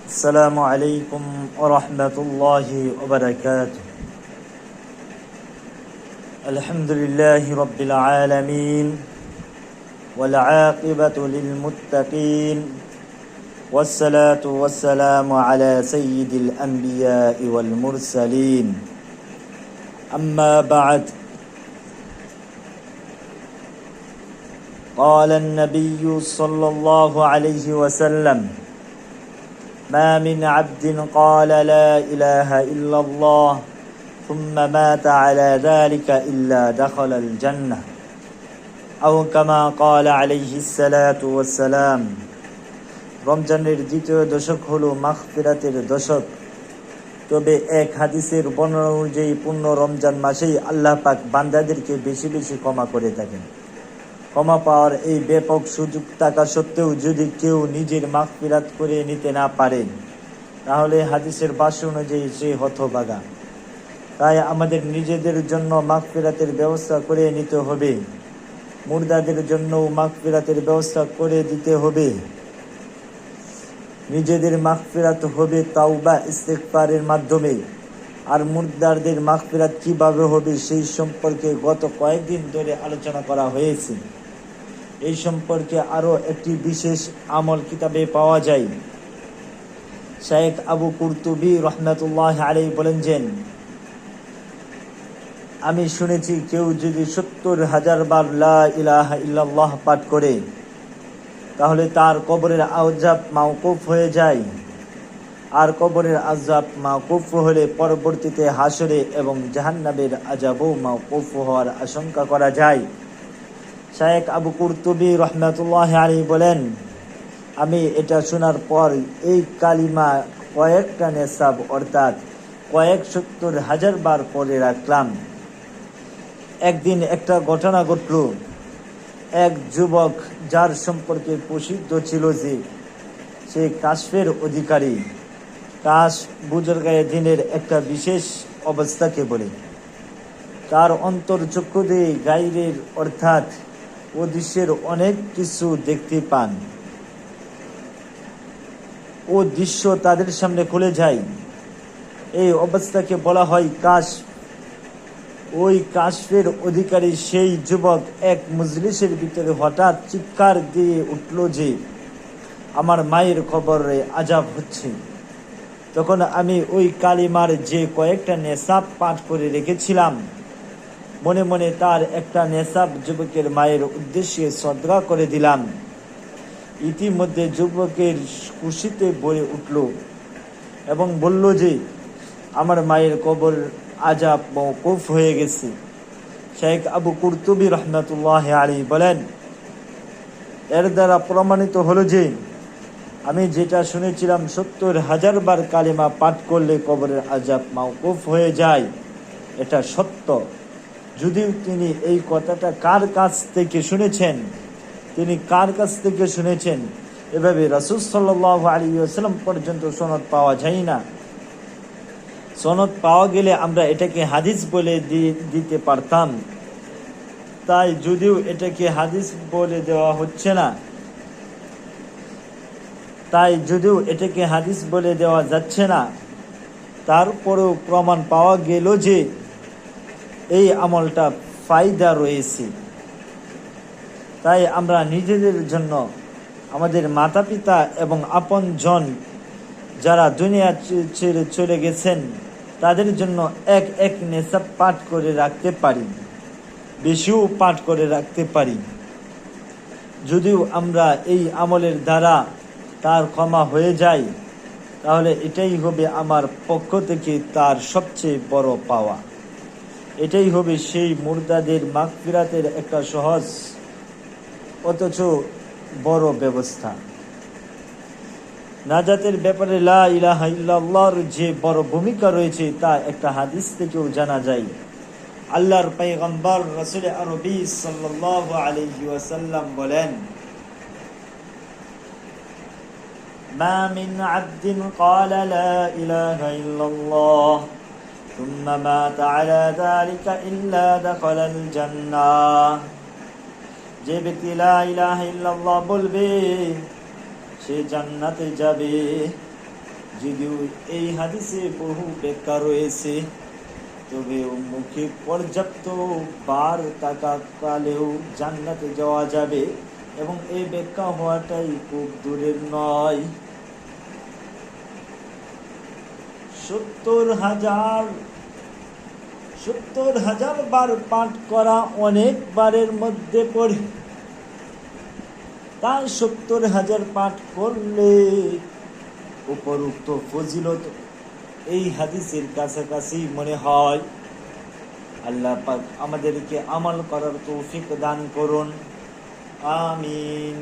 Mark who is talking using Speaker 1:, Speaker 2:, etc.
Speaker 1: السلام عليكم ورحمة الله وبركاته. الحمد لله رب العالمين والعاقبة للمتقين والصلاة والسلام على سيد الأنبياء والمرسلين. أما بعد، قال النبي صلى الله عليه وسلم: ما من عبد قال لا إله إلا الله ثم مات على ذلك إلا دخل الجنة أو كما قال عليه الصلاة والسلام. রমজানের দ্বিতীয় দশক হলো মাগফিরাতের দশক। তবে এক হাদিসের বর্ণনা অনুযায়ী পূর্ণ রমজান মাসেই আল্লাহ পাক বান্দাদেরকে বেশি বেশি ক্ষমা করে থাকেন। ক্ষমা পাওয়ার এই ব্যাপক সুযোগ থাকা সত্ত্বেও যদি কেউ নিজের মাগফিরাত করে নিতে না পারে, তাহলে হাদিসের ভাষ্য অনুযায়ী সে হতভাগা। তাই আমাদের নিজেদের জন্য মাগফিরাতের ব্যবস্থা করে নিতে হবে, মুর্দাদের জন্যও মাগফিরাতের ব্যবস্থা করে দিতে হবে। নিজেদের মাগফিরাত হবে তাওবা ইস্তিগফারের মাধ্যমে, আর মুর্দাদের মাগফিরাত কিভাবে হবে সেই সম্পর্কে গত কয়েকদিন ধরে আলোচনা করা হয়েছে। এই সম্পর্কে আরো একটি বিশেষ আমল কিতাবে পাওয়া যায়। শাইখ আবু কুরতুবী রহমাতুল্লাহ আলাইহি বলেন যে, আমি শুনেছি কেউ যদি 70,000 বার লা ইলাহা ইল্লাল্লাহ পাঠ করে, তাহলে তার কবরের আযাব মাওকুফ হয়ে যায়। আর কবরের আযাব মাওকুফ হলে পরবর্তীতে হাসরে এবং জাহান্নামের আযাবও মাওকুফ হওয়ার আশঙ্কা করা যায়। শাইখ আবু কুরতুবী রহমাতুল্লাহ আলাইহি বলেন, আমি এটা শোনার পর এই কালিমা কয়েকটা নেশাব অর্থাৎ কয়েক 70,000 বার পড়ে রাখলাম। একদিন একটা ঘটনা ঘটল। এক যুবক, যার সম্পর্কে প্রসিদ্ধ ছিল যে সে কাশফের অধিকারী, কাশ বুজুর্গায়ে দিনের একটা বিশেষ অবস্থাকে বলে। তার অন্তর্চক্ষু দিয়ে গায়রের অর্থাৎ অদৃশ্যের অনেক কিছু দেখতে পান। ও দৃশ্য তাদের সামনে খুলে যায়। এই অবস্থাকে বলা হয় কাশ। ওই কাশফের অধিকারী সেই যুবক এক মজলিসের ভিতরে হঠাৎ চিৎকার দিয়ে উঠল যে, আমার মায়ের কবরে আযাব হচ্ছে। তখন আমি ওই কালিমার যে কয়েকটা নেশাব পাঠ করে রেখেছিলাম, মনে মনে তার একটা নেশাব যুবকের মায়ের উদ্দেশ্যে সদকা করে দিলাম। ইতিমধ্যে যুবকের খুশিতে ভরে উঠল এবং বলল যে, আমার মায়ের কবর আযাব মওকুফ হয়ে গেছে। শাইখ আবু কুরতুবী রহমাতুল্লাহ আলাইহি বলেন, এর দ্বারা প্রমাণিত হলো যে আমি যেটা শুনেছিলাম 70,000 বার কালিমা পাঠ করলে কবরের আযাব মওকুফ হয়ে যায়, এটা সত্য। যদিও তিনি এই কথাটা কার কাছ থেকে শুনেছেন, এভাবে রাসূল সাল্লাল্লাহু আলাইহি ওয়াসাল্লাম পর্যন্ত সনদ পাওয়া যায় না। সনদ পাওয়া গেলে আমরা এটাকে হাদিস বলে দিতে পারতাম। তাই যদিও এটাকে হাদিস বলে দেওয়া হচ্ছে না, যাচ্ছে না, তারপরেও প্রমাণ পাওয়া গেল যে এই আমলটা ফায়দা রয়েছে। তাই আমরা নিজেদের জন্য, আমাদের মাতা পিতা এবং আপন জন যারা দুনিয়া ছেড়ে চলে গেছেন, তাদের জন্য এক নেশাব পাঠ করে রাখতে পারি, বেশিও পাঠ করে রাখতে পারি। যদিও আমরা এই আমলের দ্বারা তার ক্ষমা হয়ে যায়, তাহলে এটাই হবে আমার পক্ষ থেকে তার সবচেয়ে বড় পাওয়া। এটাই হবে সেই মুর্দাদের মাগফিরাতের একটা সহজ অথচ বড় ব্যবস্থা। নাজাতের ব্যাপারে লা ইলাহা ইল্লাল্লাহর যে বড় ভূমিকা রয়েছে তা একটা হাদিস থেকেও জানা যায়। আল্লাহর পয়গম্বর রাসূল আরবি সাল্লাল্লাহু আলাইহি ওয়াসাল্লাম বলেন, মা মিন আবদিন ক্বালা লা ইলাহা ইল্লাল্লাহ সুম্মা মাতা আলা যালিকা ইল্লা দাখালাল জান্নাহ। যে ব্যক্তি লা ইলাহা ইল্লাল্লাহ বলবে, সে জান্নাতে যাবে। যদিও এই হাদিসে বহু ব্যাখ্যা রয়েছে, তবে মুখে পর্যাপ্ত বার তাকালেও জান্নাতে যাওয়া যাবে, এবং এই ব্যাখ্যা হওয়াটাই খুব দূরের নয়। 70,000 বার পাঠ করা অনেক বারের মধ্যে পড়ে, তাই 70,000 পাঠ করলে উপরোক্ত ফজিলত এই হাদিসের কাছাকাছি মনে হয়। আল্লাহ পাক আমাদেরকে আমল করার তৌফিক দান করুন, আমিন।